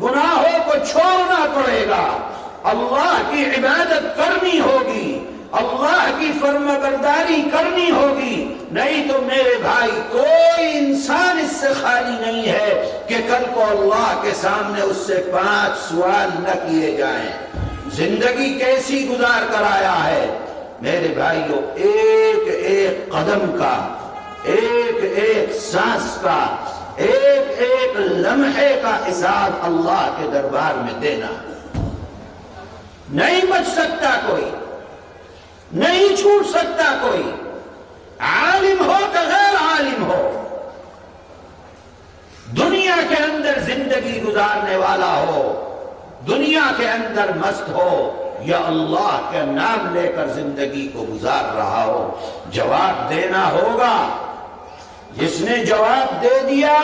گناہوں کو چھوڑنا پڑے گا، اللہ کی عبادت کرنی ہوگی، اللہ کی فرما برداری کرنی ہوگی، نہیں تو میرے بھائی کوئی انسان اس سے خالی نہیں ہے کہ کل کو اللہ کے سامنے اس سے 5 سوال نہ کیے جائیں۔ زندگی کیسی گزار کر آیا ہے میرے بھائیوں، ایک ایک قدم کا، ایک ایک سانس کا، ایک ایک لمحے کا حساب اللہ کے دربار میں دینا۔ نہیں بچ سکتا کوئی، نہیں چھوٹ سکتا کوئی، عالم ہو کہ غیر عالم ہو، دنیا کے اندر زندگی گزارنے والا ہو، دنیا کے اندر مست ہو یا اللہ کا نام لے کر زندگی کو گزار رہا ہو، جواب دینا ہوگا۔ جس نے جواب دے دیا،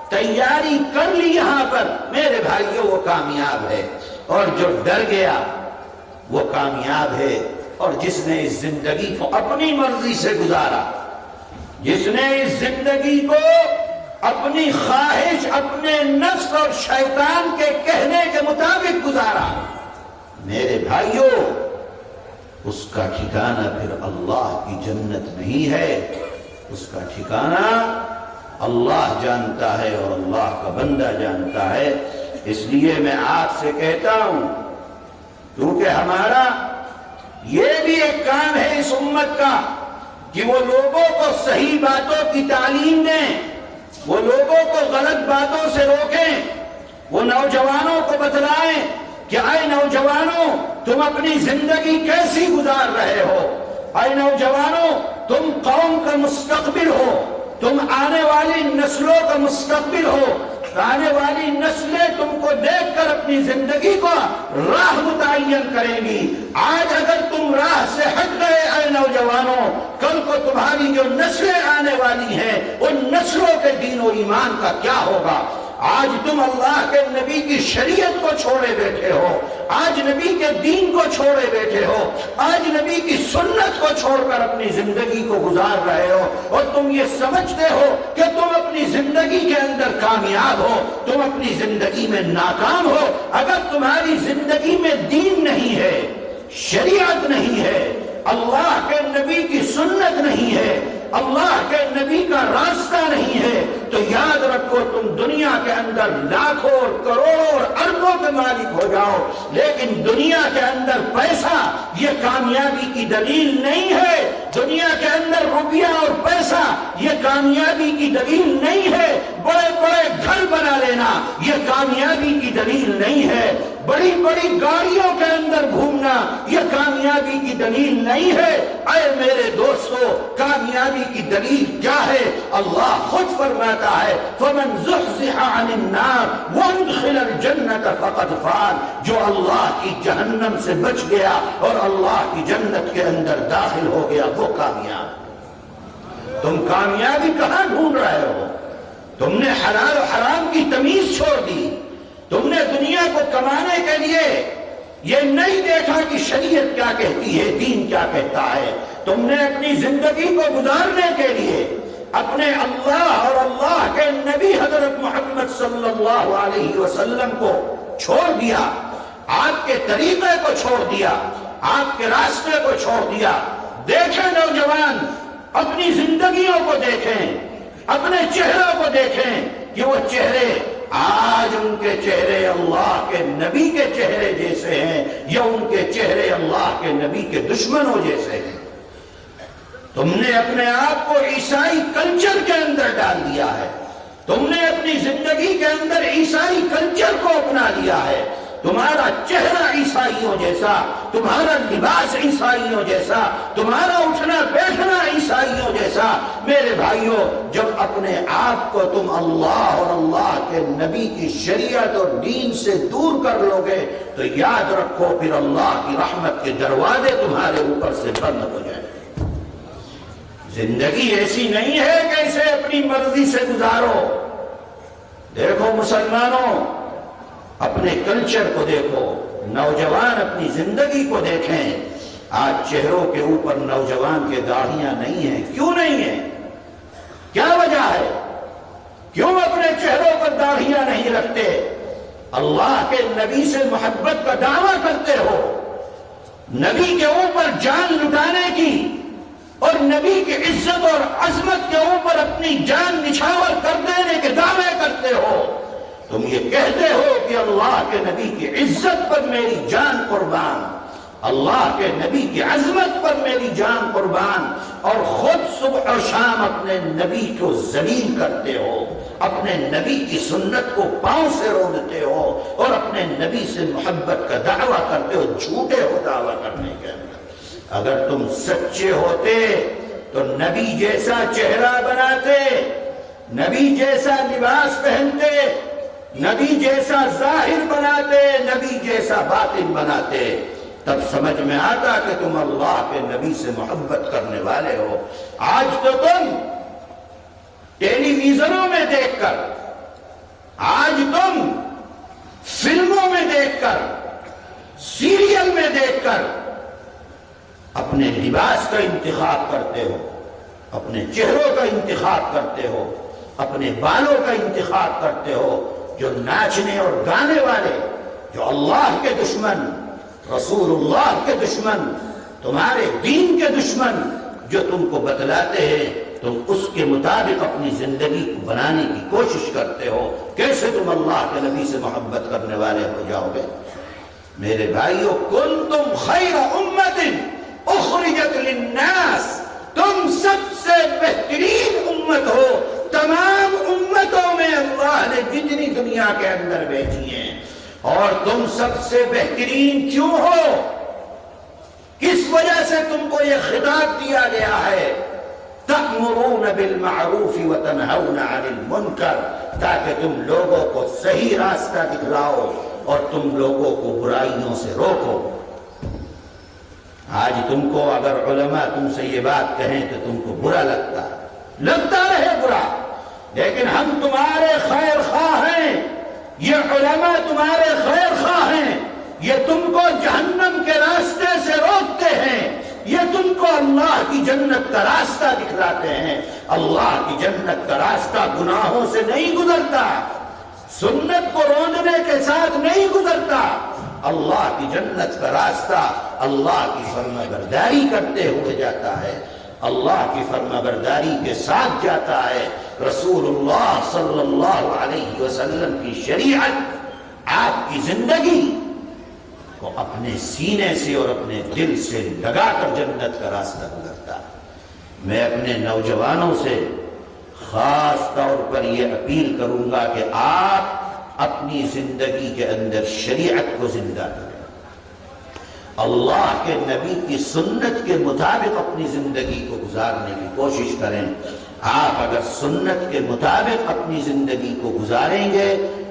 تیاری کر لی یہاں پر، میرے بھائیوں وہ کامیاب ہے، اور جو ڈر گیا وہ کامیاب ہے۔ اور جس نے اس زندگی کو اپنی مرضی سے گزارا، جس نے اس زندگی کو اپنی خواہش، اپنے نفس اور شیطان کے کہنے کے مطابق گزارا، میرے بھائیوں اس کا ٹھکانہ پھر اللہ کی جنت نہیں ہے، اس کا ٹھکانہ اللہ جانتا ہے اور اللہ کا بندہ جانتا ہے۔ اس لیے میں آپ سے کہتا ہوں، کیونکہ ہمارا یہ بھی ایک کام ہے اس امت کا کہ وہ لوگوں کو صحیح باتوں کی تعلیم دیں، وہ لوگوں کو غلط باتوں سے روکیں، وہ نوجوانوں کو بتلائیں کہ اے نوجوانوں تم اپنی زندگی کیسی گزار رہے ہو، اے نوجوانوں تم قوم کا مستقبل ہو، تم آنے والی نسلوں کا مستقبل ہو، آنے والی نسلیں تم کو دیکھ کر اپنی زندگی کو راہ متعین کریں گی۔ آج اگر تم راہ سے ہٹ گئے اے نوجوانوں، کل کو تمہاری جو نسلیں آنے والی ہیں ان نسلوں کے دین و ایمان کا کیا ہوگا؟ آج تم اللہ کے نبی کی شریعت کو چھوڑے بیٹھے ہو، آج نبی کے دین کو چھوڑے بیٹھے ہو، آج نبی کی سنت کو چھوڑ کر اپنی زندگی کو گزار رہے ہو، اور تم یہ سمجھتے ہو کہ تم اپنی زندگی کے اندر کامیاب ہو، تم اپنی زندگی میں ناکام ہو۔ اگر تمہاری زندگی میں دین نہیں ہے، شریعت نہیں ہے، اللہ کے نبی کی سنت نہیں ہے، اللہ کے نبی کا راستہ نہیں ہے، تو یاد رکھو تم دنیا کے اندر لاکھوں اور کروڑوں اور اربوں کے مالک ہو جاؤ، لیکن دنیا کے اندر پیسہ یہ کامیابی کی دلیل نہیں ہے، دنیا کے اندر روپیہ اور پیسہ یہ کامیابی کی دلیل نہیں ہے، بڑے بڑے گھر بنا لینا یہ کامیابی کی دلیل نہیں ہے، بڑی بڑی گاڑیوں کے اندر گھومنا یہ کامیابی کی دلیل نہیں ہے۔ اے میرے دوستو، کامیابی کی دلیل کیا ہے؟ اللہ خود فرماتا ہے فَمَنْ زُحْزِحَ عَنِ النَّارِ وَأُدْخِلَ الْجَنَّةَ فَقَدْ فَازَ، جو اللہ کی جہنم سے بچ گیا اور اللہ کی جنت کے اندر داخل ہو گیا وہ کامیاب۔ تم کامیابی کہاں ڈھونڈ رہے ہو؟ تم نے حلال و حرام کی تمیز چھوڑ دی، تم نے دنیا کو کمانے کے لیے یہ نہیں دیکھا کہ شریعت کیا کہتی ہے، دین کیا کہتا ہے، تم نے اپنی زندگی کو گزارنے کے لیے اپنے اللہ اور اللہ کے نبی حضرت محمد صلی اللہ علیہ وسلم کو چھوڑ دیا، آپ کے طریقے کو چھوڑ دیا، آپ کے راستے کو چھوڑ دیا۔ دیکھیں نوجوان، اپنی زندگیوں کو دیکھیں، اپنے چہروں کو دیکھیں کہ وہ چہرے آج ان کے چہرے اللہ کے نبی کے چہرے جیسے ہیں یا ان کے چہرے اللہ کے نبی کے دشمنوں جیسے ہیں۔ تم نے اپنے آپ کو عیسائی کلچر کے اندر ڈال دیا ہے، تم نے اپنی زندگی کے اندر عیسائی کلچر کو اپنا لیا ہے، تمہارا چہرہ عیسائیوں جیسا، تمہارا لباس عیسائیوں جیسا، تمہارا اٹھنا بیٹھنا عیسائیوں جیسا۔ میرے بھائیوں، جب اپنے آپ کو تم اللہ اور اللہ کے نبی کی شریعت اور دین سے دور کر لو گے تو یاد رکھو پھر اللہ کی رحمت کے دروازے تمہارے اوپر سے بند ہو جائیں۔ زندگی ایسی نہیں ہے کہ اسے اپنی مرضی سے گزارو۔ دیکھو مسلمانوں، اپنے کلچر کو دیکھو، نوجوان اپنی زندگی کو دیکھیں۔ آج چہروں کے اوپر نوجوان کے داڑھیاں نہیں ہیں، کیوں نہیں ہیں؟ کیا وجہ ہے؟ کیوں اپنے چہروں پر داڑھیاں نہیں رکھتے؟ اللہ کے نبی سے محبت کا دعویٰ کرتے ہو، نبی کے اوپر جان لٹانے کی اور نبی کی عزت اور عظمت کے اوپر اپنی جان نچھاور کر دینے کے دعوے کرتے ہو، تم یہ کہتے ہو کہ اللہ کے نبی کی عزت پر میری جان قربان، اللہ کے نبی کی عظمت پر میری جان قربان، اور خود صبح و شام اپنے نبی کو ذلیل کرتے ہو، اپنے نبی کی سنت کو پاؤں سے رونتے ہو اور اپنے نبی سے محبت کا دعویٰ کرتے ہو، جھوٹے ہو دعویٰ کرنے کے اندر۔ اگر تم سچے ہوتے تو نبی جیسا چہرہ بناتے، نبی جیسا لباس پہنتے، نبی جیسا ظاہر بناتے، نبی جیسا باطن بناتے، تب سمجھ میں آتا کہ تم اللہ کے نبی سے محبت کرنے والے ہو۔ آج تو تم ٹیلی ویژنوں میں دیکھ کر، آج تم فلموں میں دیکھ کر، سیریل میں دیکھ کر اپنے لباس کا انتخاب کرتے ہو، اپنے چہروں کا انتخاب کرتے ہو، اپنے بالوں کا انتخاب کرتے ہو۔ جو ناچنے اور گانے والے، جو اللہ کے دشمن، رسول اللہ کے دشمن، تمہارے دین کے دشمن، جو تم کو بتلاتے ہیں، تم اس کے مطابق اپنی زندگی کو بنانے کی کوشش کرتے ہو، کیسے تم اللہ کے نبی سے محبت کرنے والے ہو جاؤ گے؟ میرے بھائیو، کنتم خیر امت اخرجت للناس، تم سب سے بہترین امت ہو تمام امتوں میں اللہ نے جتنی دنیا کے اندر بھیجی ہیں، اور تم سب سے بہترین کیوں ہو؟ کس وجہ سے تم کو یہ خطاب دیا گیا ہے؟ تأمرون بالمعروف وتنہون عن المنکر، تاکہ تم لوگوں کو صحیح راستہ دکھلاؤ اور تم لوگوں کو برائیوں سے روکو۔ آج تم کو اگر علماء تم سے یہ بات کہیں تو تم کو برا لگتا رہے برا، لیکن ہم تمہارے خیر خواہ ہیں، یہ علماء تمہارے خیر خواہ ہیں، یہ تم کو جہنم کے راستے سے روکتے ہیں، یہ تم کو اللہ کی جنت کا راستہ دکھلاتے ہیں۔ اللہ کی جنت کا راستہ گناہوں سے نہیں گزرتا، سنت کو روندنے کے ساتھ نہیں گزرتا، اللہ کی جنت کا راستہ اللہ کی فرمانبرداری کرتے ہوئے جاتا ہے، اللہ کی فرمانبرداری کے ساتھ جاتا ہے۔ رسول اللہ صلی اللہ علیہ وسلم کی شریعت آپ کی زندگی کو اپنے سینے سے اور اپنے دل سے لگا کر جنت کا راستہ گزرتا ہے۔ میں اپنے نوجوانوں سے خاص طور پر یہ اپیل کروں گا کہ آپ اپنی زندگی کے اندر شریعت کو زندہ کریں، اللہ کے نبی کی سنت کے مطابق اپنی زندگی کو گزارنے کی کوشش کریں۔ آپ اگر سنت کے مطابق اپنی زندگی کو گزاریں گے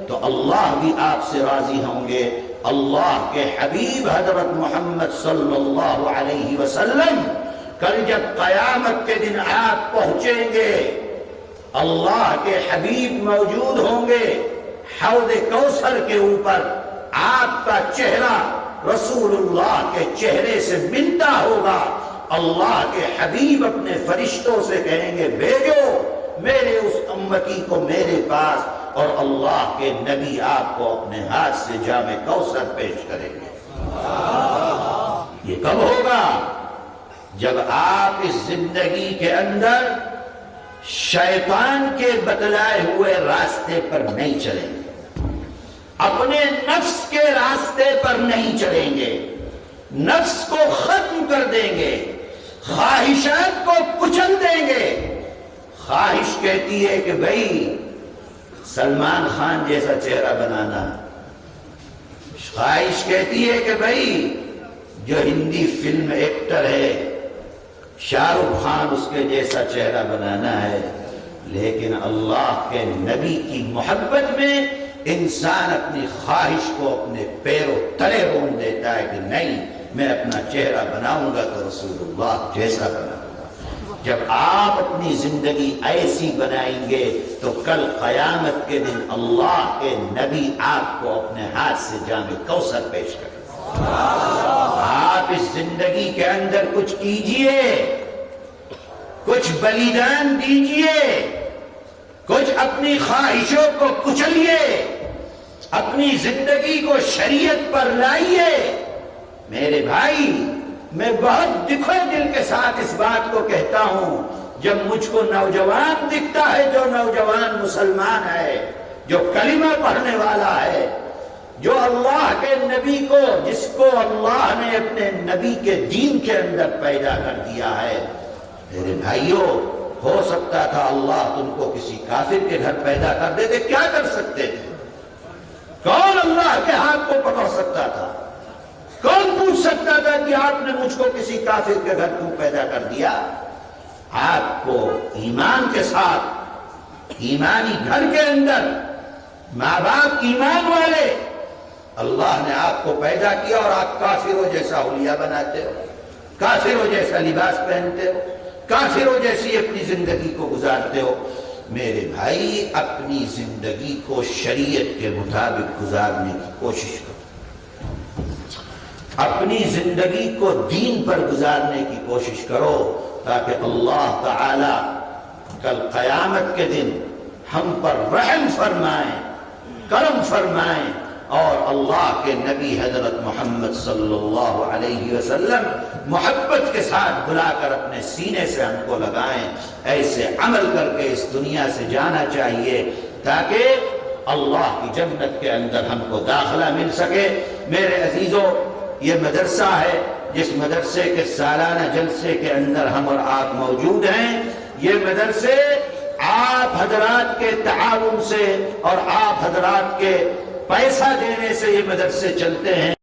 تو اللہ بھی آپ سے راضی ہوں گے۔ اللہ کے حبیب حضرت محمد صلی اللہ علیہ وسلم کل جب قیامت کے دن آپ پہنچیں گے، اللہ کے حبیب موجود ہوں گے حوض کوثر کے اوپر، آپ کا چہرہ رسول اللہ کے چہرے سے ملتا ہوگا۔ اللہ کے حبیب اپنے فرشتوں سے کہیں گے بھیجو میرے اس امتی کو میرے پاس، اور اللہ کے نبی آپ کو اپنے ہاتھ سے جام کوثر پیش کریں گے۔ یہ کب ہوگا؟ جب آپ اس زندگی کے اندر شیطان کے بتلائے ہوئے راستے پر نہیں چلیں گے، اپنے نفس کے راستے پر نہیں چلیں گے، نفس کو ختم کر دیں گے، خواہشات کو کچل دیں گے۔ خواہش کہتی ہے کہ بھائی سلمان خان جیسا چہرہ بنانا، خواہش کہتی ہے کہ بھائی جو ہندی فلم ایکٹر ہے شاہ رخ خان اس کے جیسا چہرہ بنانا ہے، لیکن اللہ کے نبی کی محبت میں انسان اپنی خواہش کو اپنے پیروں تلے رون دیتا ہے کہ نہیں، میں اپنا چہرہ بناؤں گا تو رسول اللہ جیسا بناؤں گا۔ جب آپ اپنی زندگی ایسی بنائیں گے تو کل قیامت کے دن اللہ کے نبی آپ کو اپنے ہاتھ سے جام کوثر پیش کریں۔ آپ اس زندگی کے اندر کچھ کیجئے، کچھ بلیدان دیجئے، کچھ اپنی خواہشوں کو کچلیے، اپنی زندگی کو شریعت پر لائیے۔ میرے بھائی، میں بہت دکھے دل کے ساتھ اس بات کو کہتا ہوں، جب مجھ کو نوجوان دکھتا ہے جو نوجوان مسلمان ہے، جو کلمہ پڑھنے والا ہے، جو اللہ کے نبی کو، جس کو اللہ نے اپنے نبی کے دین کے اندر پیدا کر دیا ہے، میرے بھائیوں، ہو سکتا تھا اللہ تم کو کسی کافر کے گھر پیدا کر دیتے، کیا کر سکتے تھے؟ کون اللہ کے ہاتھ کو پکڑ سکتا تھا؟ کون پوچھ سکتا تھا کہ آپ نے مجھ کو کسی کافر کے گھر کیوں پیدا کر دیا؟ آپ کو ایمان کے ساتھ، ایمانی گھر کے اندر، ماں باپ ایمان والے، اللہ نے آپ کو پیدا کیا اور آپ کافروں جیسا حلیہ بناتے ہو، کافروں جیسا لباس پہنتے ہو، کافروں جیسی اپنی زندگی کو گزارتے ہو۔ میرے بھائی، اپنی زندگی کو شریعت کے مطابق گزارنے کی کوشش کرو، اپنی زندگی کو دین پر گزارنے کی کوشش کرو، تاکہ اللہ تعالی کل قیامت کے دن ہم پر رحم فرمائیں، کرم فرمائیں، اور اللہ کے نبی حضرت محمد صلی اللہ علیہ وسلم محبت کے ساتھ بلا کر اپنے سینے سے ہم کو لگائیں۔ ایسے عمل کر کے اس دنیا سے جانا چاہیے تاکہ اللہ کی جنت کے اندر ہم کو داخلہ مل سکے۔ میرے عزیزوں، یہ مدرسہ ہے جس مدرسے کے سالانہ جلسے کے اندر ہم اور آپ موجود ہیں۔ یہ مدرسے آپ حضرات کے تعاون سے اور آپ حضرات کے پیسہ دینے سے یہ مدرسے چلتے ہیں۔